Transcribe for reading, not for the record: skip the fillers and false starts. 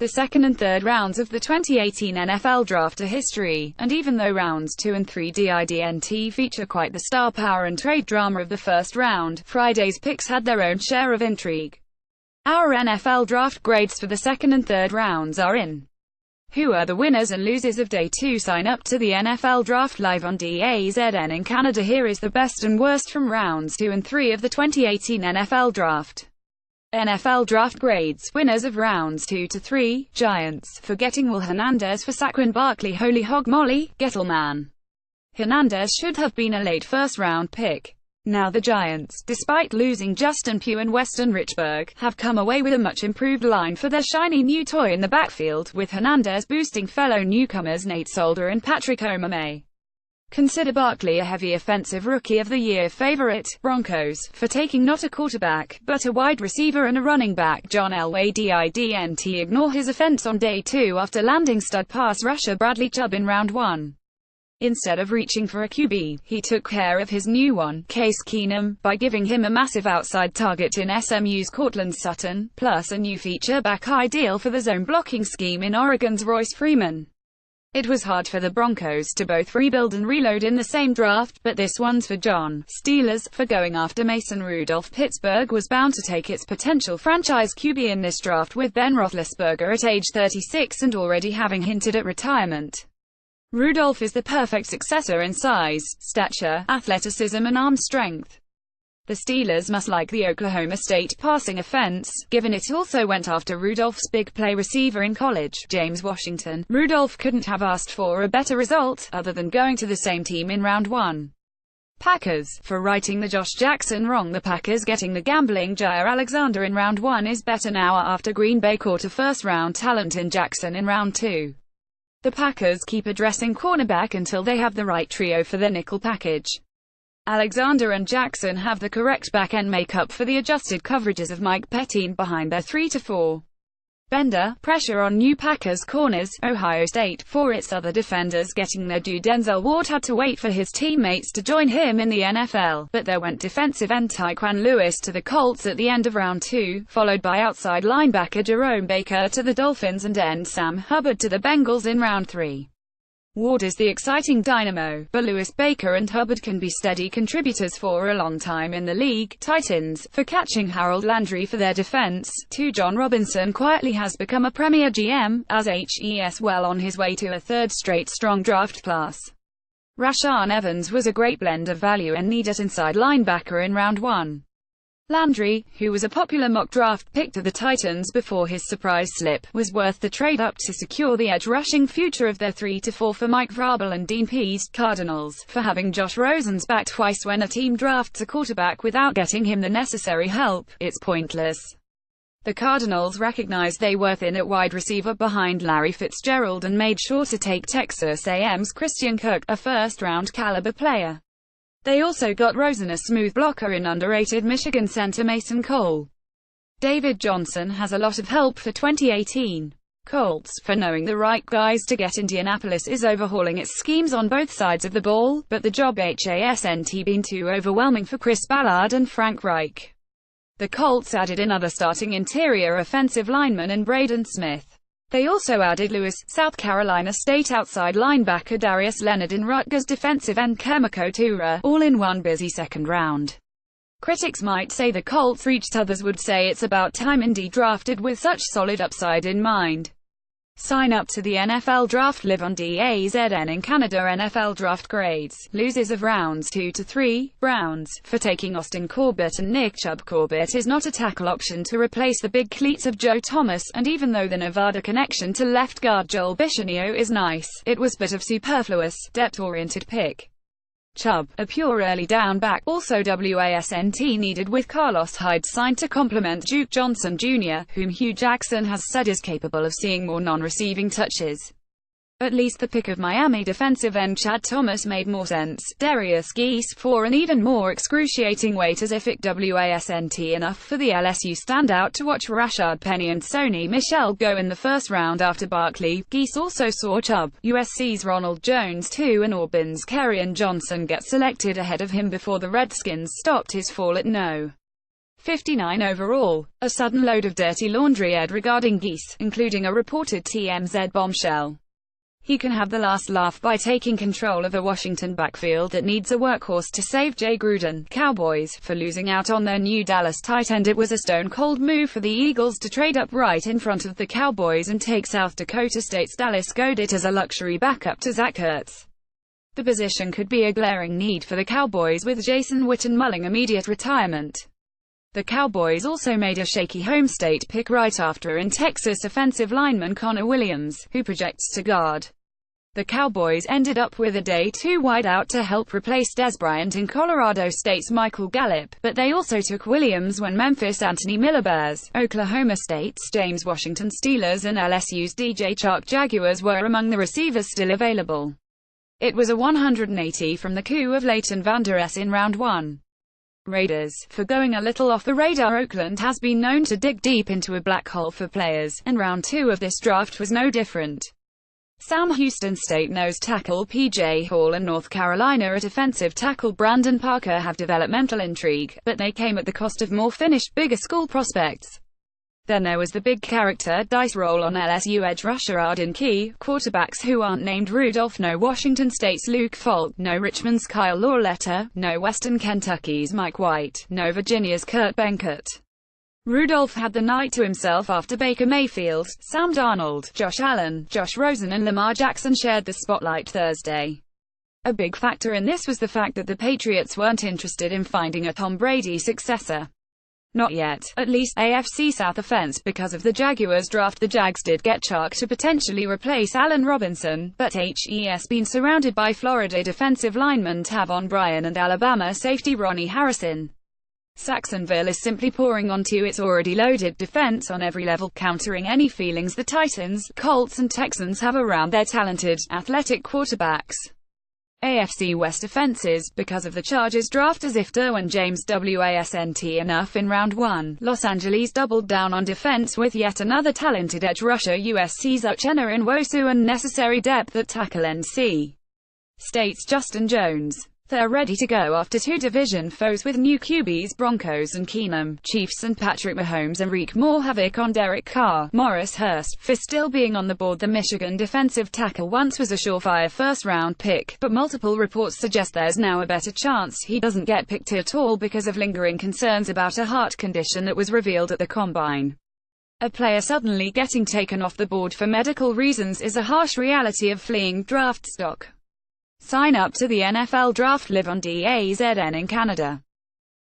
The second and third rounds of the 2018 NFL Draft are history, and even though rounds 2 and 3 didn't feature quite the star power and trade drama of the first round, Friday's picks had their own share of intrigue. Our NFL Draft grades for the second and third rounds are in. Who are the winners and losers of Day 2? Sign up to the NFL Draft live on DAZN in Canada. Here is the best and worst from rounds 2 and 3 of the 2018 NFL Draft. NFL Draft grades. Winners of rounds 2 to 3, Giants, forgetting Will Hernandez for Saquon Barkley. Holy hog molly, Gettleman. Hernandez should have been a late first-round pick. Now the Giants, despite losing Justin Pugh and Weston Richburg, have come away with a much-improved line for their shiny new toy in the backfield, with Hernandez boosting fellow newcomers Nate Solder and Patrick Omameh. Consider Barkley a heavy offensive Rookie of the Year favorite, Broncos, for taking not a quarterback, but a wide receiver and a running back. John Elway didn't ignore his offense on Day 2 after landing stud pass rusher Bradley Chubb in round 1. Instead of reaching for a QB, he took care of his new one, Case Keenum, by giving him a massive outside target in SMU's Cortland Sutton, plus a new feature back ideal for the zone blocking scheme in Oregon's Royce Freeman. It was hard for the Broncos to both rebuild and reload in the same draft, but this one's for John. Steelers, for going after Mason Rudolph. Pittsburgh was bound to take its potential franchise QB in this draft, with Ben Roethlisberger at age 36 and already having hinted at retirement. Rudolph is the perfect successor in size, stature, athleticism and arm strength. The Steelers must like the Oklahoma State passing offense, given it also went after Rudolph's big play receiver in college, James Washington. Rudolph couldn't have asked for a better result, other than going to the same team in round 1. Packers, for righting the Josh Jackson wrong. The Packers getting the gambling Jair Alexander in round 1 is better now after Green Bay caught a first-round talent in Jackson in round 2. The Packers keep addressing cornerback until they have the right trio for their nickel package. Alexander and Jackson have the correct back-end makeup for the adjusted coverages of Mike Pettine behind their 3 to 4. Bender, pressure on new Packers corners. Ohio State, for its other defenders getting their due. Denzel Ward had to wait for his teammates to join him in the NFL, but there went defensive end Tyquan Lewis to the Colts at the end of round 2, followed by outside linebacker Jerome Baker to the Dolphins and end Sam Hubbard to the Bengals in round 3. Ward is the exciting dynamo, but Lewis, Baker and Hubbard can be steady contributors for a long time in the league. Titans, for catching Harold Landry for their defense. 2. John Robinson quietly has become a premier GM, as HES well on his way to a third straight strong draft class. Rashaan Evans was a great blend of value and need at inside linebacker in round 1. Landry, who was a popular mock draft pick to the Titans before his surprise slip, was worth the trade up to secure the edge rushing future of their 3 to 4 for Mike Vrabel and Dean Pease. Cardinals, for having Josh Rosen's back twice. When a team drafts a quarterback without getting him the necessary help, it's pointless. The Cardinals recognized they were thin at wide receiver behind Larry Fitzgerald and made sure to take Texas A&M's Christian Kirk, a first-round caliber player. They also got Rosen a smooth blocker in underrated Michigan center Mason Cole. David Johnson has a lot of help for 2018. Colts, for knowing the right guys to get. Indianapolis is overhauling its schemes on both sides of the ball, but the job hasn't been too overwhelming for Chris Ballard and Frank Reich. The Colts added another starting interior offensive lineman in Braden Smith. They also added Lewis, South Carolina State outside linebacker Darius Leonard and Rutgers defensive end Kemoko Tura, all in one busy second round. Critics might say the Colts reached, others would say it's about time. Indy drafted with such solid upside in mind. Sign up to the NFL Draft live on DAZN in Canada. NFL Draft grades. Losers of rounds 2 to 3, Browns, for taking Austin Corbett and Nick Chubb. Corbett is not a tackle option to replace the big cleats of Joe Thomas, and even though the Nevada connection to left guard Joel Bichonio is nice, it was but of superfluous, depth-oriented pick. Chubb, a pure early down back, also wasn't needed, with Carlos Hyde signed to complement Duke Johnson Jr., whom Hugh Jackson has said is capable of seeing more non-receiving touches. At least the pick of Miami defensive end Chad Thomas made more sense. Darius Geese, for an even more excruciating wait as if it wasn't enough for the LSU standout to watch Rashad Penny and Sony Michel go in the first round after Barkley. Geese also saw Chubb, USC's Ronald Jones too, and Auburn's Kerryon Johnson get selected ahead of him before the Redskins stopped his fall at no. 59 overall. A sudden load of dirty laundry aired regarding Gase, including a reported TMZ bombshell. He can have the last laugh by taking control of a Washington backfield that needs a workhorse to save Jay Gruden. Cowboys, for losing out on their new Dallas tight end. It was a stone-cold move for the Eagles to trade up right in front of the Cowboys and take South Dakota State's Dallas Goedert as a luxury backup to Zach Ertz. The position could be a glaring need for the Cowboys with Jason Witten mulling immediate retirement. The Cowboys also made a shaky home state pick right after in Texas offensive lineman Connor Williams, who projects to guard. The Cowboys ended up with a day 2 wideout to help replace Dez Bryant in Colorado State's Michael Gallup, but they also took Williams when Memphis Anthony Miller Bears, Oklahoma State's James Washington Steelers and LSU's DJ Chark Jaguars were among the receivers still available. It was a 180 from the coup of Leighton Vander Esch in round 1. Raiders, for going a little off the radar. Oakland has been known to dig deep into a black hole for players, and round 2 of this draft was no different. Sam Houston State nose tackle P.J. Hall and North Carolina at offensive tackle Brandon Parker have developmental intrigue, but they came at the cost of more finished, bigger school prospects. Then there was the big character dice roll on LSU edge rusher Arden Key, quarterbacks who aren't named Rudolph, no Washington State's Luke Falk, no Richmond's Kyle Lauletta, no Western Kentucky's Mike White, no Virginia's Kurt Benkert. Rudolph had the night to himself after Baker Mayfield, Sam Darnold, Josh Allen, Josh Rosen and Lamar Jackson shared the spotlight Thursday. A big factor in this was the fact that the Patriots weren't interested in finding a Tom Brady successor. Not yet, at least. AFC South offense. Because of the Jaguars draft, the Jags did get Chark to potentially replace Allen Robinson, but HES been surrounded by Florida defensive lineman Tavon Bryan and Alabama safety Ronnie Harrison. Saxonville is simply pouring onto its already loaded defense on every level, countering any feelings the Titans, Colts and Texans have around their talented, athletic quarterbacks. AFC West offenses. Because of the Chargers draft as if Derwin James wasn't enough in round 1, Los Angeles doubled down on defense with yet another talented edge rusher USC's Uchenna Nwosu and necessary depth at tackle NC State's Justin Jones. They're ready to go after 2 division foes with new QBs Broncos and Keenum, Chiefs and Patrick Mahomes and wreak more havoc on Derek Carr. Morris Hurst, for still being on the board. The Michigan defensive tackle once was a surefire first-round pick, but multiple reports suggest there's now a better chance he doesn't get picked at all because of lingering concerns about a heart condition that was revealed at the combine. A player suddenly getting taken off the board for medical reasons is a harsh reality of fleeing draft stock. Sign up to the NFL Draft Live on DAZN in Canada.